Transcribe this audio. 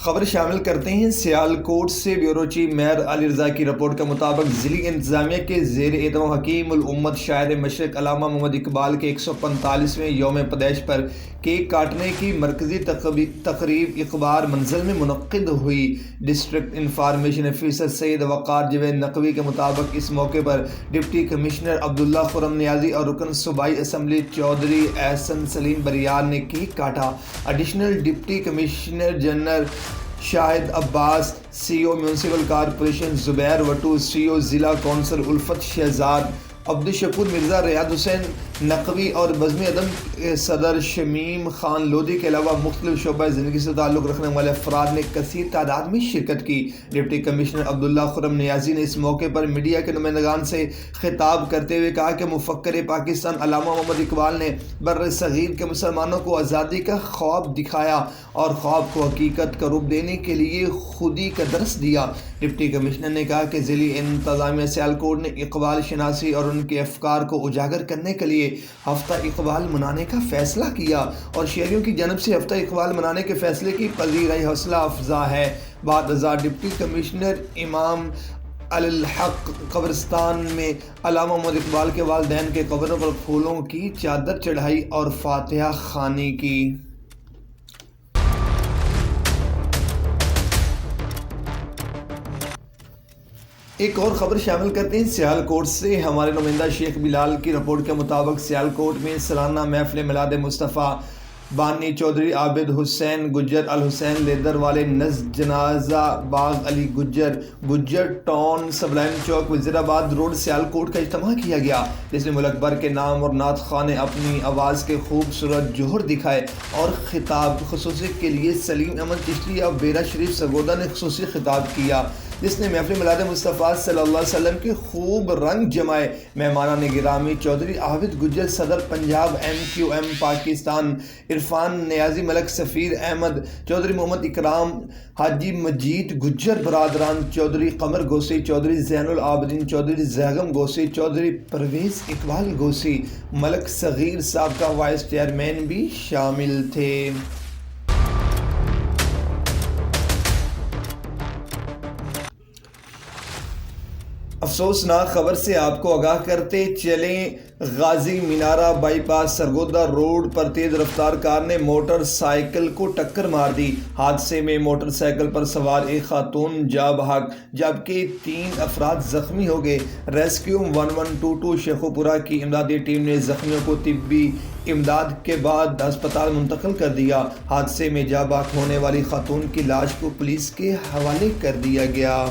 خبر شامل کرتے ہیں سیالکوٹ سے۔ Bureau chief mayor Ali Raza کی رپورٹ کے مطابق ضلعی انتظامیہ کے زیر اہتمام حکیم الامت شاعر مشرق علامہ محمد اقبال کے 145ویں یوم پیدائش پر کیک کاٹنے کی مرکزی تقریب اقبال منزل میں منعقد ہوئی۔ ڈسٹرکٹ انفارمیشن آفیسر سید وقار جاوید نقوی کے مطابق اس موقع پر ڈپٹی کمشنر عبداللہ خرم نیازی اور رکن صوبائی اسمبلی چودھری احسن سلیم بریار نے کیک کاٹا۔ ایڈیشنل ڈپٹی کمشنر جنرل شاہد عباس، سی او میونسپل کارپوریشن زبیر وٹو، سی او ضلع کونسل الفت شہزاد، عبدالشکور مرزا، ریاض حسین نقوی اور بزم ادب صدر شمیم خان لودھی کے علاوہ مختلف شعبۂ زندگی سے تعلق رکھنے والے افراد نے کثیر تعداد میں شرکت کی۔ ڈپٹی کمشنر عبداللہ خرم نیازی نے اس موقع پر میڈیا کے نمائندگان سے خطاب کرتے ہوئے کہا کہ مفکر پاکستان علامہ محمد اقبال نے بر صغیر کے مسلمانوں کو آزادی کا خواب دکھایا اور خواب کو حقیقت کا روپ دینے کے لیے خودی کا درس دیا۔ ڈپٹی کمشنر نے کہا کہ ضلعی انتظامیہ سیالکوٹ نے اقبال شناسی اور ان کے افکار کو اجاگر کرنے کے لیے ہفتہ اقبال منانے کا فیصلہ کیا اور شہریوں کی جانب سے ہفتہ اقبال منانے کے فیصلے کی پذیرائی حوصلہ افزا ہے۔ بعد ازاں ڈپٹی کمشنر امام الحق قبرستان میں علامہ محمد اقبال کے والدین کے قبروں پر پھولوں کی چادر چڑھائی اور فاتحہ خوانی کی۔ ایک اور خبر شامل کرتے ہیں سیالکوٹ سے۔ ہمارے نمائندہ شیخ بلال کی رپورٹ کے مطابق سیالکوٹ میں سالانہ محفل میلاد مصطفیٰ بانی چودھری عابد حسین گجر الحسین لیدر والے نزد جنازہ باغ علی گجر ٹاؤن سبلائن چوک وزیر آباد روڈ سیالکوٹ کا اجتماع کیا گیا، جس میں ملک بھر کے نام اور نعت خواہ نے اپنی آواز کے خوبصورت جوہر دکھائے اور خطاب خصوصی کے لیے سلیم احمد چشتی اور بیرا شریف سرگودا نے خصوصی خطاب کیا، جس نے محفل میلاد مصطفیٰ صلی اللہ علیہ وسلم کے خوب رنگ جمائے۔ مہمانان گرامی چودھری عابد گجر صدر پنجاب MQM پاکستان، عرفان نیازی، ملک سفیر احمد چودھری، محمد اکرام، حاجی مجید گجر برادران، چودھری قمر گوسی، چودھری زین العابدین، چودھری زیغم گوسی، چودھری پرویز اقبال گوسی، ملک صغیر سابقہ وائس چیئرمین بھی شامل تھے۔ افسوسناک خبر سے آپ کو آگاہ کرتے چلیں، غازی مینارہ بائی پاس سرگودا روڈ پر تیز رفتار کار نے موٹر سائیکل کو ٹکر مار دی۔ حادثے میں موٹر سائیکل پر سوار ایک خاتون جاں بحق جبکہ 3 افراد زخمی ہو گئے۔ ریسکیو 1122 شیخوپورہ کی امدادی ٹیم نے زخمیوں کو طبی امداد کے بعد ہسپتال منتقل کر دیا۔ حادثے میں جاں بحق ہونے والی خاتون کی لاش کو پولیس کے حوالے کر دیا گیا۔